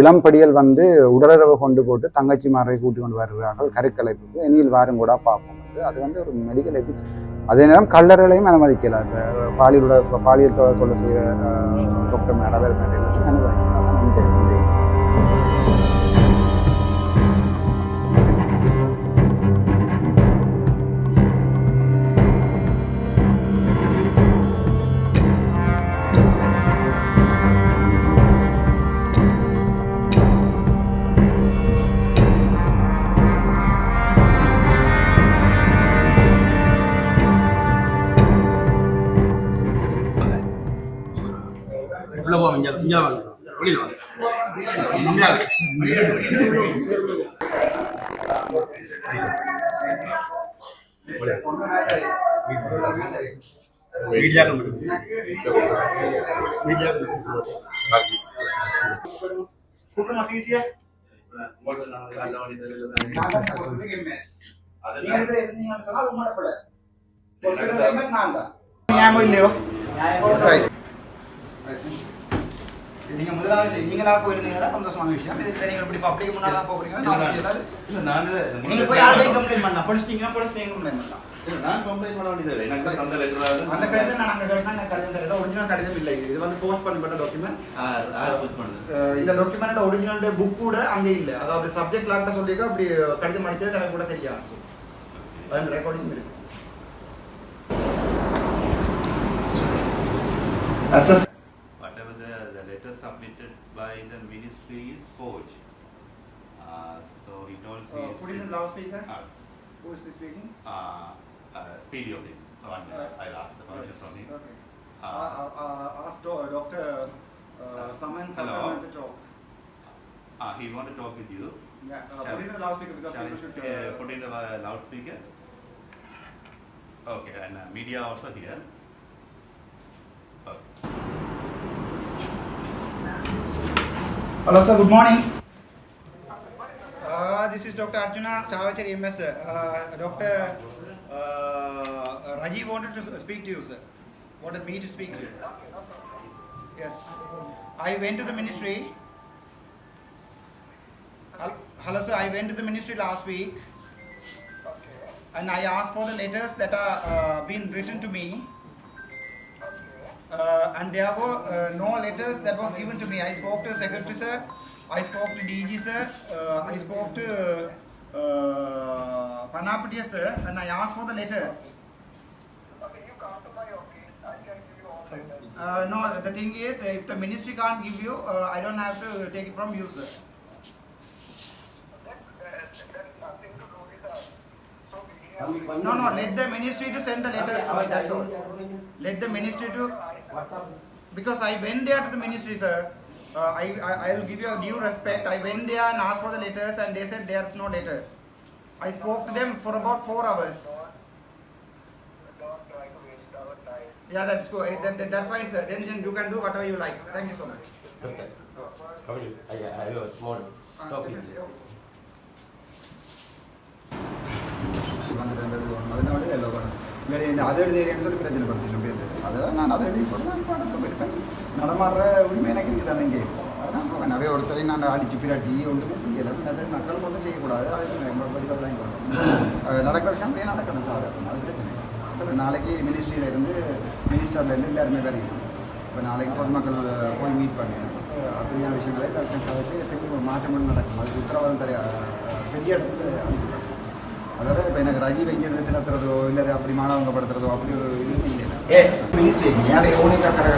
இளம்படிகள் வந்து உடலுறவு கொண்டு போட்டு தங்கச்சி மாரை கூட்டி கொண்டு வருகிறார்கள் கருக்கலைப்புக்கு இனியில் வாரம் கூட பார்ப்போம். அது வந்து ஒரு மெடிக்கல் எதிக்ஸ். அதே நேரம் கல்லறைகளையும் அனுமதிக்கல. இப்போ பாலியல் தொழில் செய்கிற டாக்டர் மேலே வேறு மேலே எல்லாத்தையும் அனுமதிக்கல. அதான் இந்த நீங்க முதலாவது நீங்களா போயிருந்தீங்கன்னா சந்தோஷமான விஷயம். இதுல நீங்க இப்படி பப்ளிக் முன்னால போறீங்கன்னா நீங்க போய் யாரையும் கம்ப்ளைண்ட் பண்ணலாம். படிச்சிட்டீங்கன்னா கம்ப்ளைண்ட் பண்ணலாம். நான் கம்ப்ளைண்ட் பண்ண வேண்டியது எனக்கு அந்த லெட்டர் அந்த கடிதம் நான் அங்க கேட்டா நான் கடிதம் தரேன். ஒரிஜினல் கடிதம் இல்லை. இது வந்து போஸ்ட் பண்ணப்பட்ட டாக்குமெண்ட். போஸ்ட் பண்ணுது. இந்த டாக்குமெண்டோட ஒரிஜினல் புக் கூட அங்க இல்ல. அதாவது சப்ஜெக்ட் லாக்ட்ட சொல்லிருக்க அப்படி கடிதம் அடிச்சது எனக்கு கூட தெரியாது. அது ரெக்கார்டிங் இருக்கு. Whatever the letter submitted by the ministry is forged. So he told me. Put in the loudspeaker. Who is this speaking? PD of him. I'll ask the permission from him. Okay. Ask Doctor Saman to talk. He want to talk with you. Yeah. Put in the loudspeaker because people should. Put in the loudspeaker. Okay, and media also here. Hello sir, good morning. This is Dr. Arjuna Chavachari MS. Dr. Rajiv wanted to speak to you, sir. Wanted me to speak to you. Yes. I went to the ministry. Hello sir, I went to the ministry last week. And I asked for the letters that are been written to me. And there were no letters that was given to me. I spoke to Secretary sir, I spoke to DG sir, I spoke to Panapatia sir, and I asked for the letters. Okay, you come to my office, I can give you all letters. No, the thing is, if the ministry can't give you, I don't have to take it from you sir. That is nothing to do with us. So we have No, let the ministry to send the letters to me, that's all. Let the ministry to, because I went there to the ministry sir. I will give you a due respect. I went there and asked for the letters and they said there's no letters. I spoke to them for about 4 hours. don't try to waste our time. Yeah, that's good. That's fine sir. Then you can do whatever you like. Thank you so much. Doctor, come in. I have a small topic. அதை எழுதின்னு சொல்லி பிரச்சனை படுத்தி அதெல்லாம் நான் அதை எழுதி போட்டு நான் பாட சொல்லியிருப்பேன். நடமாடுற உரிமை எனக்கு இருக்குது தானே இங்கே. அதனால் நிறைய ஒருத்தரையும் நான் அடிச்சு பிராட்டி ஒன்றுமே செய்யலை. நிறைய மக்கள் ஒன்றும் செய்யக்கூடாது. அது படிக்கலாம் நடக்கிற விஷயம் அப்படியே நடக்கணும் சார். அது பிரச்சனை சார். நாளைக்கு மினிஸ்ட்ரியிலேருந்து மினிஸ்டர்லேருந்து எல்லாருமே வரையும். இப்போ நாளைக்கு பொதுமக்கள் போய் மீட் பண்ணி அப்படியான விஷயங்களை வச்சு எப்படி மாற்றம் நடக்கும். அதுக்கு உத்தரவாதம் பெரிய இடத்துல அனுப்பிடுறேன். அதாவது இப்போ எனக்கு ரஜி வைக்கிறது நடத்துறதோ இல்லை அப்படி மாணவங்க படுத்துறதோ அப்படி ஒரு இது இல்லை. மினிஸ்ட்ரி ஏன் ஓனே கரெக்டாக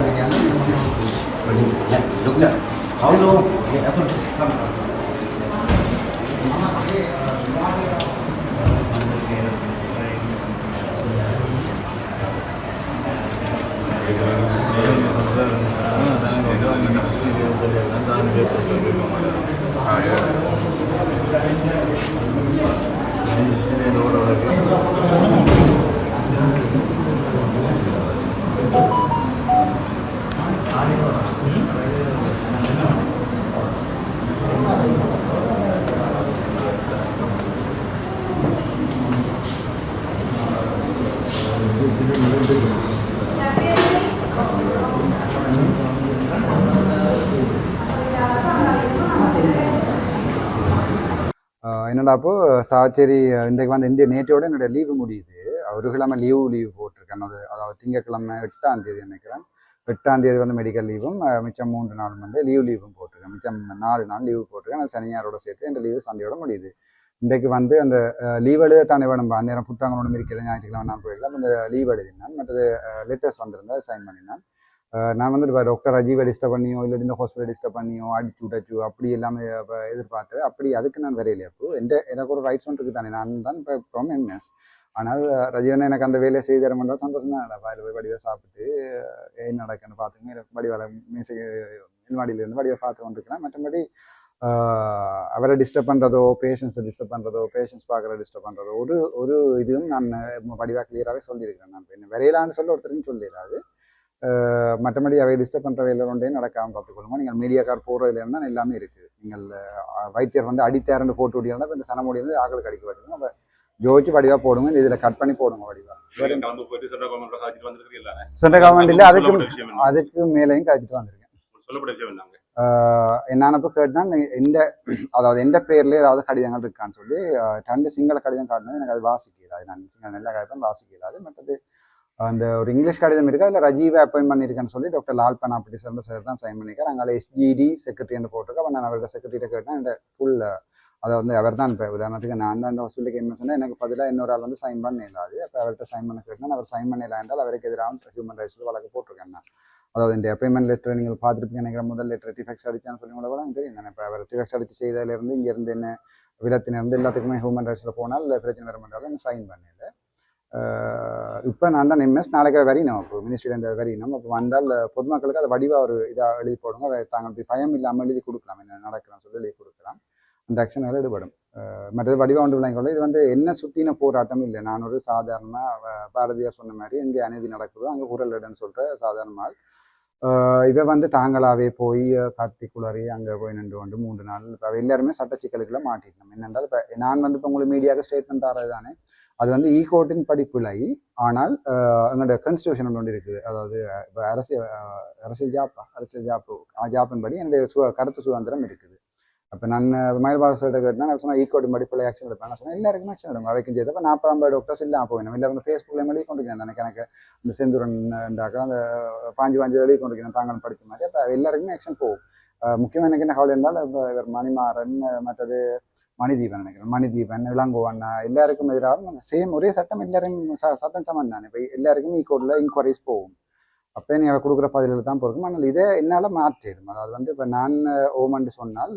என்னடா அப்போ சாச்சேரி இன்றைக்கு வந்து இந்திய நேற்றோட என்னுடைய லீவு முடியுது. ஒரு கிழமை லீவு போட்டிருக்கேன். அதாவது திங்கட்கிழமை 8ஆம் தேதி நினைக்கிறேன். 8ஆம் தேதி வந்து மெடிக்கல் லீவும் மிச்சம் 3 நாள் வந்து லீவும் போட்டிருக்கேன். மிச்சம் 4 நாள் லீவு போட்டிருக்கேன். அது சனியாரோட சேர்த்து இந்த லீவு சண்டையோட முடியுது. இன்றைக்கு வந்து அந்த லீவ் எழுத தானே வேணும். அந்த நேரம் புத்தகங்களோட இருக்கிறது ஞாயிற்றுக்கிழமை நான் போயிருக்கலாம். இந்த லீவ் எழுதினான். மற்றது லெட்டர்ஸ் வந்திருந்தா சைன் பண்ணினான். நான் வந்து டாக்டர் ராஜீவை டிஸ்டர்ப் பண்ணியோ இல்லை இந்த ஹாஸ்பிட்டல் டிஸ்டர்ப் பண்ணியோ அடிச்சு விட்டச்சோ அப்படி எல்லாமே எதிர்பார்த்து அப்படி அதுக்கு நான் வரையிலே. அப்போ எனக்கு ஒரு ரைட்ஸ் ஒன்று இருக்குது தானே. நான் தான் இப்போ எம்எஸ். ஆனால் ரஜீவன் எனக்கு அந்த வேலையை செய்து தர மாட்டோம். சந்தோஷம் தான். வாயில் போய் வடிவை சாப்பிட்டு என்ன நடக்குன்னு பார்த்துங்க. வடிவாள மீசை மின்வாடியிலேருந்து வடிவை பார்த்து கொண்டிருக்கிறேன். மற்றபடி அவரை டிஸ்டர்ப் பண்ணுறதோ பேஷண்ட்ஸை டிஸ்டர்ப் பண்ணுறதோ பேஷண்ட்ஸ் பார்க்குற டிஸ்டர்ப் பண்ணுறதோ ஒரு இதுவும் நான் வடிவாக கிளியராகவே சொல்லியிருக்கிறேன். நான் என்ன வரையலான்னு சொல்ல ஒருத்தரையும் சொல்லிடாது. மற்றபடி அவை டிஸ்டர்ப் பண்ணுற வேலை ஒன்றே நடக்காமல் பார்த்துக்கொள்ளுங்க. நீங்கள் மீடியாக்கார் போடுறதுல இருந்தால் எல்லாமே இருக்குது. நீங்கள் வைத்தியர் வந்து அடித்தாரண்டு போட்டு விட்டீங்கன்னா இப்போ இந்த சனமொழி வந்து ஆக்கள் கடிக்க வருங்க. நம்ம ஜோதிச்சு வடிவாக போடுங்க. இதில் கட் பண்ணி போடுங்க வடிவாக. சென்ட்ரல் கவர்மெண்ட் இல்லை, அதுக்கு மேலேயும் கழிச்சிட்டு வந்திருக்கேன். நான் இப்போ கேட்டேன் அதாவது எந்த பேர்லேயே ஏதாவது கடிதங்கள் இருக்கான்னு சொல்லி 2 சிங்கள கடிதம் காட்டணும். எனக்கு அது வாசிக்கலாது. நான் சிங்கள நல்ல கடிதம் வாசிக்கலாது. மற்றது அந்த ஒரு இங்கிலீஷ் கடிதம் இருக்கா இல்லை ரஜீவை அப்பாயின்ட் பண்ணியிருக்கேன்னு சொல்லி டாக்டர் லால்பன் அப்படி சொல்ற சார் தான் சைன் பண்ணியிருக்காரு. அங்கே SGD செக்ரட்டரின்னு போட்டிருக்கேன். அப்போ நான் அவரோட செக்ரட்டரிட்ட கேட்டேன். என்னோட ஃபுல் அதை வந்து அவர் தான் இப்போ உதாரணத்துக்கு நான் அந்த ஹாஸ்பிட்டலுக்கு என்ன சொன்னால் எனக்கு பதிலாக இன்னொரு ஆள் வந்து சைன் பண்ண இல்லாது. அப்போ அவர்கிட்ட சைன் பண்ண கேட்டேன். அவர் சைன் பண்ணல என்றால் அவருக்கு எதிராக ஹியூமன் ரைட்ஸில் வழக்கு போட்டிருக்கேன். நான் அதாவது இந்த அப்பாயின்மெண்ட் லெட்டர் நீங்கள் பார்த்துருப்பீங்க நினைக்கிற முதல் லெட்டர் டிஃபெக்ட்ஸ் அடிச்சான்னு சொல்லி கூட தான் தெரியும் தானே. இப்போ அவர் டிஃபெக்ட்ஸ் அடிச்சு செய்ததுலேருந்து இங்கேருந்து என்ன விலத்தினிருந்து எல்லாத்துக்குமே ஹியூமன் ரைட்ஸில் போனால் பிரச்சனை வர மாட்டாலும் சைன் பண்ணல. இப்போ நான் தான் எம்எஸ் நாளைக்கு வரையணும். இப்போ மினிஸ்ட்ரியிலேருந்து வரையணும். அப்போ வந்தால் பொதுமக்களுக்கு அதை வடிவாக ஒரு இதாக எழுதி போடுங்க. தாங்கள் பயம் இல்லாமல் எழுதி கொடுக்கலாம். என்ன நடக்கிறோம் சொல்லி எழுதி கொடுக்கலாம். அந்த ஆக்ஷன்கள் ஈடுபடும். மற்றது வடிவாக ஒன்று விளங்கிக்கொள்ள இது வந்து என்ன சுற்றின போராட்டம் இல்லை. நான் ஒரு சாதாரணமாக பாரதியார் சொன்ன மாதிரி எங்கே அநீதி நடக்குதோ அங்கே குரல் இடன்னு சொல்கிற சாதாரணமாக இவ வந்து தாங்களாகவே போய் கார்த்திக்குள்ளாரி அங்கே போய் நின்று கொண்டு 3 நாள் இப்போ எல்லாருமே சட்ட சிக்கலுக்குள்ள மாட்டிட்டோம். என்னென்றால் இப்போ நான் வந்து இப்போ உங்களுக்கு மீடியாவுக்கு ஸ்டேட்மெண்ட் ஆகிறது தானே. அது வந்து ஈகோர்ட்டின் படிப்பில்லை. ஆனால் எங்களோட கான்ஸ்டியூஷன் ஒன்று இருக்குது. அதாவது இப்போ அரசியல் ஜாப்பின் படி என்னுடைய கருத்து சுதந்திரம் இருக்குது. அப்போ நான் மயில்பாரசர்கிட்ட கேட்டேன்னா நான் சொன்னால் ஈகோர்ட்டின் படிப்பில் ஆக்ஷன் எடுப்பேன். நான் சொன்னேன் எல்லாருக்குமே ஆக்ஷன் எடுங்க. அவைக்கும் செய்தப்போ 40 டாக்டர்ஸ் இல்லாமல் போயிடும். எல்லாரும் ஃபேஸ்புக்கில் எழுதி கொண்டிருக்கிறேன். எனக்கு இந்த செந்தூரன் அந்த 5 எழுதி கொண்டிருக்கிறேன் தாங்களும் படித்த மாதிரி. அப்போ எல்லாருக்குமே ஆக்ஷன் போகும். முக்கியமாக எனக்கு என்ன கவலை இருந்தால் இப்போ இவர் மணிமாறன் மற்றது மணிதீபன் நினைக்கிறேன். மணிதீபன் இளங்கோவன் எல்லாருக்கும் எதிராக அந்த சேம் ஒரே சட்டம் எல்லாரும் சட்டம் சமம் தானே. இப்போ எல்லாருக்கும் ஈகோர்ட்டில் இன்கொயரிஸ் போகும். அப்போ நீ அவள் கொடுக்குற பதிலில் தான் போயிருக்கும். ஆனால் இதை என்னால் மாற்றிடும். அதாவது வந்து இப்போ நான் ஓமன்ட்டு சொன்னால்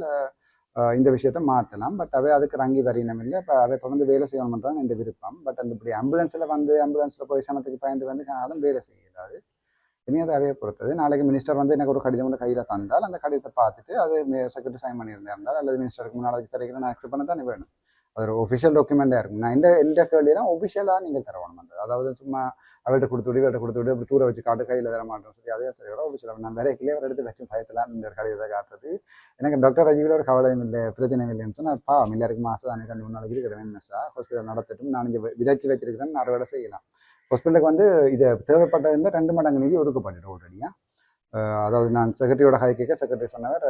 இந்த விஷயத்த மாற்றலாம். பட் அவை அதுக்கு ரங்கி வரையினம் இல்லை. இப்போ அவை தொடர்ந்து வேலை செய்யணும்ன்றான் என் விருப்பம். பட் அந்த இப்படி ஆம்புலன்ஸில் போய் சனத்துக்கு பயந்து வந்து ஆனாலும் வேலை செய்யலாது. இனி அதை அவையை பொறுத்தது. நாளைக்கு மினிஸ்டர் வந்து எனக்கு ஒரு கடிதம் வந்து கையில் தந்தால் அந்த கடிதத்தை பார்த்துட்டு அது செக்ரட்டரி சைன் பண்ணியிருந்தால் அல்லது மினிஸ்டருக்கு முன்னால் வச்சு தரைக்கிறேன் நான் அக்செப்ட் பண்ண தானே வேணும். அது ஒரு ஒஃபிஷியல் டாக்குமெண்ட்டாக இருக்கும். நான் எந்த கேள்வியெல்லாம் ஒஃபிஷியலாக நீங்கள் தரணும். அதாவது சும்மா அவர்கிட்ட கொடுத்து விட்டு அப்படி தூர வச்சு காட்டு கையில் தர மாட்டோம்னு சொல்லி அதே சரி வர ஒஃபிஷியலாக நான் வேற கிளியர் எடுத்து வச்சு பயத்தலாம் இந்த கடிதத்தை காட்டுறது. எனக்கு டாக்டர் ராஜீவில் ஒரு கவலையும் இல்லை பிரச்சனையும் இல்லைன்னு சொன்னால் பாவம் எல்லாருக்கும் மாதம் தானே 2-3 நாளைக்கு இருக்கிறேன். எம்எஸ்ஸாக ஹாஸ்பிட்டல் நடத்தட்டும். நான் இங்கே விதைச்சி வச்சிருக்கிறேன். அறுவடை செய்யலாம். ஹாஸ்பிட்டலுக்கு வந்து இது தேவைப்பட்டது 2 மடங்கு நிதி ஒதுக்கப்பட்டுட்டு ஆல்ரெடியாக. அதாவது நான் செக்ரட்டரியோட ஹைக்கேக்க செக்ரட்டரி சொன்னவர்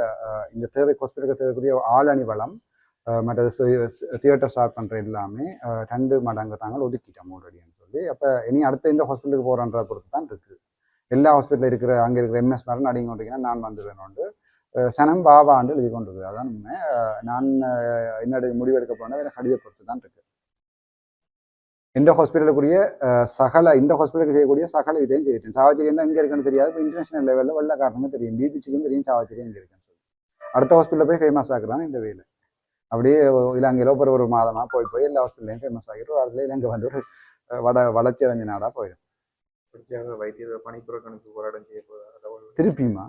இந்த ஹாஸ்பிட்டலுக்கு தேவைக்கூடிய ஆளணி வளம் மற்றது தியேட்டர் ஸ்டார்ட் பண்ணுற எல்லாமே 2 மடங்கு தாங்கள் ஒதுக்கிட்டோம் ஆல்ரெடின்னு சொல்லி. அப்போ இனி அடுத்த இந்த ஹாஸ்பிட்டலுக்கு போகிறன்றதை பொறுத்து தான் இருக்குது. எல்லா ஹாஸ்பிட்டலில் இருக்கிற அங்கே இருக்கிற எம்எஸ் மாதிரி அடிங்க கொண்டிருக்கீங்கன்னா நான் வந்து வேணும்ண்டு சனம் பாவாண்டு எழுதி கொண்டு இருக்குது. அதான் உண்மை. நான் என்னோட முடிவெடுக்க போனால் வேறு கடித பொறுத்து தான் இருக்குது. இந்த ஹாஸ்பிட்டலுக்குரிய இந்த ஹாஸ்பிட்டலுக்கு செய்யக்கூடிய சகல இதையும் செய்யிட்டேன். சாவச்சேரி என்ன எங்கே இருக்குன்னு தெரியாது. இப்போ இன்டர்நேஷனல் லெவலில் வெள்ள காரணமே தெரியும். பிபிசிக்கும் தெரியும் சாவச்சேரி எங்கே இருக்குன்னு சொல்லி அடுத்த ஹாஸ்பிட்டலில் போய் ஃபேமஸ் ஆகுறான் இந்த வேலை. அப்படியே இலங்கையில் ஒரு மாதமாக போய் எல்லா ஹாஸ்பிட்டலையும் ஃபேமஸ் ஆகிட்டு ஒரு இடத்துல இலங்கை வந்து ஒரு வளர்ச்சி அடைஞ்ச நாடாக போயிடும். வைத்தியர் பணிப்புறக்கணிப்பு போராட்டம் செய்ய திருப்பியுமா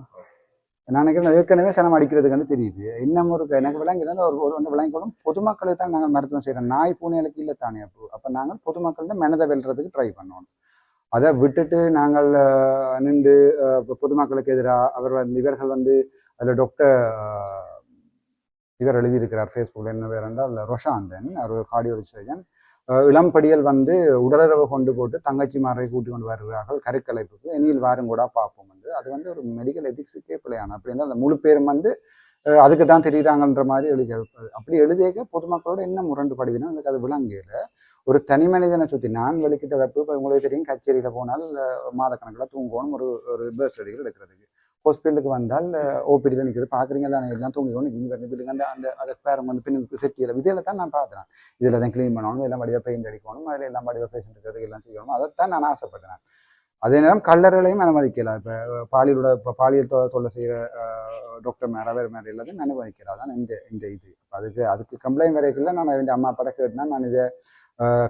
நான் நினைக்கிறேன் ஏற்கனவே சனம் அடிக்கிறதுக்குன்னு தெரியுது. இன்னும் ஒரு எனக்கு விளங்கினா ஒரு விளங்கிக்கொள்ளும் பொதுமக்களுக்கு தான் நாங்கள் மருத்துவம் செய்கிறோம். நாய் பூனைகளுக்கு இல்லை தானே. அப்போ நாங்கள் பொதுமக்கள்கிட்ட மனதை வெல்றதுக்கு ட்ரை பண்ணணும். அதை விட்டுட்டு நாங்கள் நின்று பொதுமக்களுக்கு எதிராக இவர்கள் வந்து அதில் டாக்டர் இவர் எழுதியிருக்கிறார் ஃபேஸ்புக்கில் என்ன பேர் என்றால் ரொஷாந்தன் ஒரு கார்டியாலஜி சர்ஜன். இளம்படியல் வந்து உடலுறவு கொண்டு போட்டு தங்கச்சிமாரை கூட்டி கொண்டு வருகிறார்கள் கருக்கலைப்புக்கு எண்ணியில் வாரும் கூட பார்ப்போம் வந்து அது வந்து ஒரு மெடிக்கல் எதிக்ஸுக்கே பிள்ளையான அப்படின்னா அந்த முழு பேரும் வந்து அதுக்கு தான் தெரியுறாங்கன்ற மாதிரி எழுதி அப்படி எழுதிய பொதுமக்களோட என்ன முரண்டுபடுவினா எனக்கு அது விளங்கல. ஒரு தனி மனிதனை சுற்றி நான் வெளிக்கிட்ட தப்பு இப்போ உங்களுக்கு தெரியும், கச்சேரியில் போனால் மாதக்கணக்கில் தூங்கணும் ஒரு பஸ் ரெடிகள் எடுக்கிறதுக்கு. ஹாஸ்பிட்டலுக்கு வந்தால் ஓபிடியில் நிற்கிறது பார்க்குறீங்க தானே, எல்லாம் தூங்கிக்கணும் இங்கே வரணும் அந்த அந்த அதை பேரம் வந்து பின்னுக்கு செட்டியில் இதில் தான் நான் பார்க்குறேன். இதில் தான் க்ளீன் பண்ணணும், எல்லாம் வடிவாக பெயிண்ட் அடிக்கணும், அதில் எல்லாம் வடிவாக பேஷண்ட் இருக்கிறதுக்கு எல்லாம் செய்யணும். அதைத்தான் நான் ஆசைப்பட்டேன். அதே நேரம் கல்லறைகளையும் அனுமதிக்கலாம். இப்போ பாலியல் தொல்லை செய்கிற டாக்டர் மேலே வேறு மாதிரி எல்லாத்தையும் அனுமதிக்கிறா தான் இந்த இது. அதுக்கு கம்ப்ளைண்ட் வரைக்குள்ள நான் என் அம்மா அப்பா கேட்டுனா நான் இதை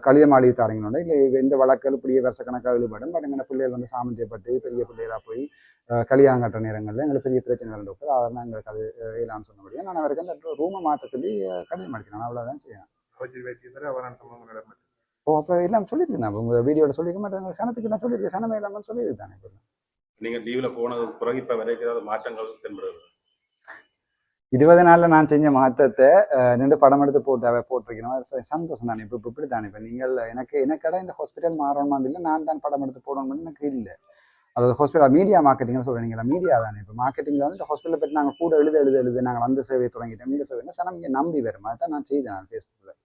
களிய மாளிகை தாரங்கனோட இல்லை இந்த வழக்கில் இப்படியே வருஷக்கணக்காக ஈடுபடும். பட் எங்கள் பிள்ளைகள் வந்து சாமந்தியப்பட்டு பெரிய பிள்ளைகளாக போய் கல்யாணம் கட்டுற நேரங்களில் எங்களுக்கு பெரிய பிரச்சனைகள் டாக்டர். அதெல்லாம் எங்களுக்கு அது இல்லான்னு சொன்னபடியாக நான் அவருக்கு அந்த ரூமை மாற்ற சொல்லி கடிதம் அடிக்கிறேன். அவ்வளோதான் செய்யணும். ஓ அப்போ எல்லாம் சொல்லியிருக்கேன். உங்கள் வீடியோவில் சொல்லியிருக்க மாட்டேன், சனத்துக்கு நான் சொல்லியிருக்கேன், சனமே இல்லாமல் சொல்லியிருக்கானே. இப்போ நீங்கள் லீவில் போனது பிறகு இப்போ வரைக்கிறாத மாற்றங்கள் தென்படுது. 20 நாளில் நான் செஞ்ச மாற்றத்தை நின்று படம் எடுத்து போட்டிருக்கணும். சந்தோஷம் தானே. இப்போ இப்படி தானே. இப்போ நீங்கள் எனக்கடை இந்த ஹாஸ்பிட்டல் மாறணுமா இல்லை நான் தான் படம் எடுத்து போடணும்னு எனக்கு இல்லை. அதாவது ஹாஸ்பிட்டல் மீடியா மார்க்கெட்டிங்னு சொல்கிறீங்களா, மீடியா தானே. இப்போ மார்க்கெட்டிங்கில் வந்து இந்த ஹாஸ்பிட்டலை பற்றி நாங்கள் கூட எழுத நாங்கள் வந்து சேவையை தொடங்கிட்டோம். இந்த சேவை சனம் இங்கே நம்பி வரும். அதுதான் நான் செய்தேன் நான் ஃபேஸ்புக்கில்.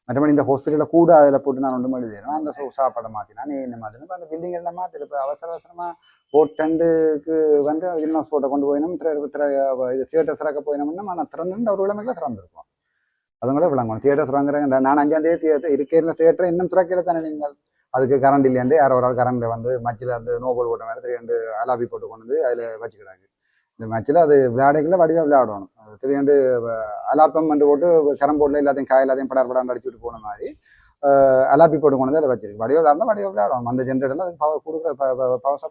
மற்றபடி இந்த ஹாஸ்பிட்டலில் கூட அதில் போட்டு நான் ஒன்றும் எழுதிடுறேன். அந்த சாப்பாடை மாற்றினா என்ன மாதிரி இப்போ அந்த பில்டிங் எல்லாம் மாற்றிட்டு இப்போ அவசரமாக போட்டண்டுக்கு வந்து இல்மாஸ் போட்டை கொண்டு போயினோம். இது தியேட்டர் சிறக்க போயினோம்னா நான் திறந்துட்டு ஒரு விளமையில திறந்துருக்கோம். அதுங்களே விளங்கணும். தியேட்டர்ஸ் வாங்குறேன் நான் 5ஆம் தேதி இருக்க தியேட்டர் இன்னும் திறக்கல தானே. நீங்கள் அதுக்கு கரண்ட் இல்லையாண்டு யாரோ ஒரு ஆள் கரண்ட் வந்து மச்சில் அந்த நோபல் போட்ட மாதிரி 3 அலாபி போட்டு கொண்டு வந்து அதில் வச்சுக்கிறாங்க. இந்த மேட்சில் அது விளையாடைக்குள்ள வடிவாக விளையாடணும். 3 அலாப்பம் வந்து போட்டு கரம் போர்டில் எல்லாத்தையும் எல்லாத்தையும் படார் அடிச்சுட்டு போன மாதிரி அலாப்பி போட்டு கொண்டு வந்து அதில் வச்சிருக்கு. வடிவாக விளையாடணும், வடிவாக விளையாடணும். அந்த ஜென்ரேட்டரில் அதுக்கு பவர் கொடுக்குற பவர் சப்ளை